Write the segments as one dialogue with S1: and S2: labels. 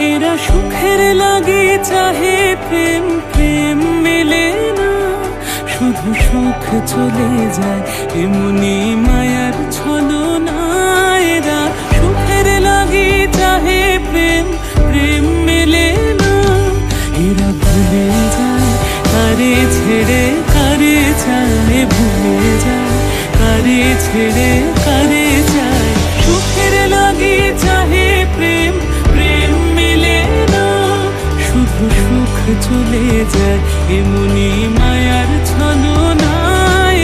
S1: এরা সুখের লাগে চাহে প্রেম, প্রেম মেলে না, শুধু সুখ চলে যায় এমনি মায়ার ছলনা। এরা সুখের লাগে চাহে প্রেম, প্রেম মেলে না, এরা ভুলে যায় কারে ছেড়ে কারে চায়, ভুলে যায় কারে ছেড়ে কারে চায়। সুখের লাগে চাহে প্রেম, প্রেম মেলে না, শুধু সুখ চলে যায় এমনি মায়ার ছলনা।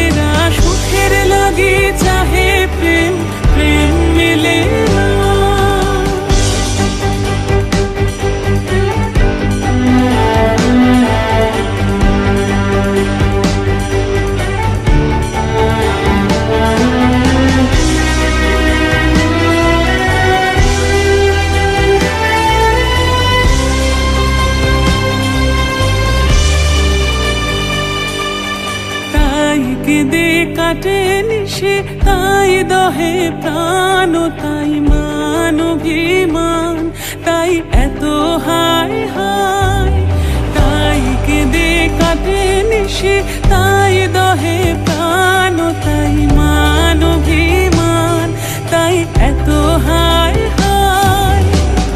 S1: এরা সুখের লাগে চাহে প্রেম, প্রেম মেলে না। কেঁদে কাটে নিশে তাই দহে প্রাণ, তাই মান অভিমান, তাই এত হায় হায়। তাই কেঁদে কাটে নিশে তাই দহে প্রাণ, তাই মান অভিমান, তাই এত হায় হায়।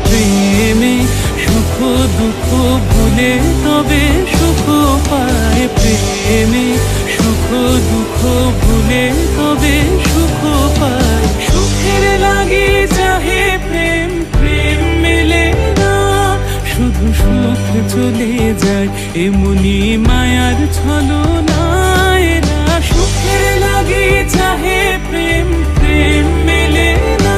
S1: প্রেমে সুখ দুঃখ ভুলে তবে সুখ পায়, প্রেমে সুখ দুঃখ ভুলে তবে সুখ পায়। সুখের লাগে চাহে প্রেম, প্রেম মেলে না, শুধু সুখ চলে যায় এমনি মায়ার ছলনা। এরা সুখের লাগে চাহে প্রেম, প্রেম মেলে না।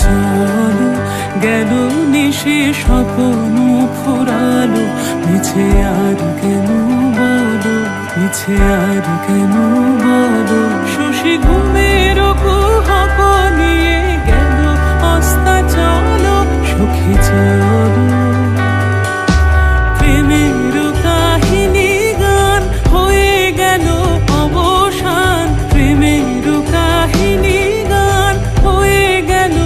S1: চলো গেল নিশে স্বপ্ন ফুরালো, মিছে আর কেন বলো, মিছে আর কেন বলো। শশী ঘুমের কুহক নিয়ে গেল অস্তা চলো, সখী চলো। প্রেমের কাহিনী গান হয়ে গেল অবসান, প্রেমের কাহিনী গান হয়ে গেল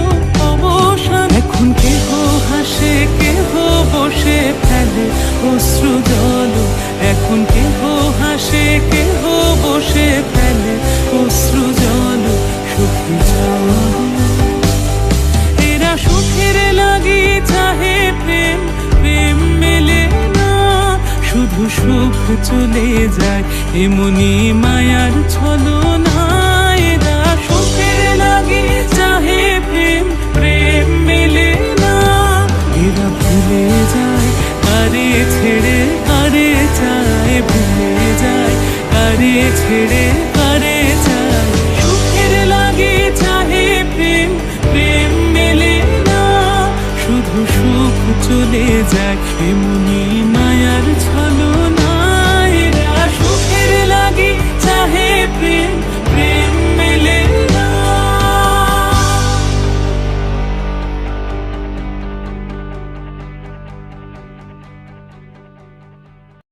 S1: অবসান। এখন কেহ হাসে কেহ বসে ফেলে অশ্রু জল, এখন কেহ হাসে কেহ বসে ফেলে অশ্রু জল। সুখী চলো এরা সুখের লাগে চাহে প্রেম, প্রেম মেলে না, শুধু সুখ চলে যায় এমনি মায়ার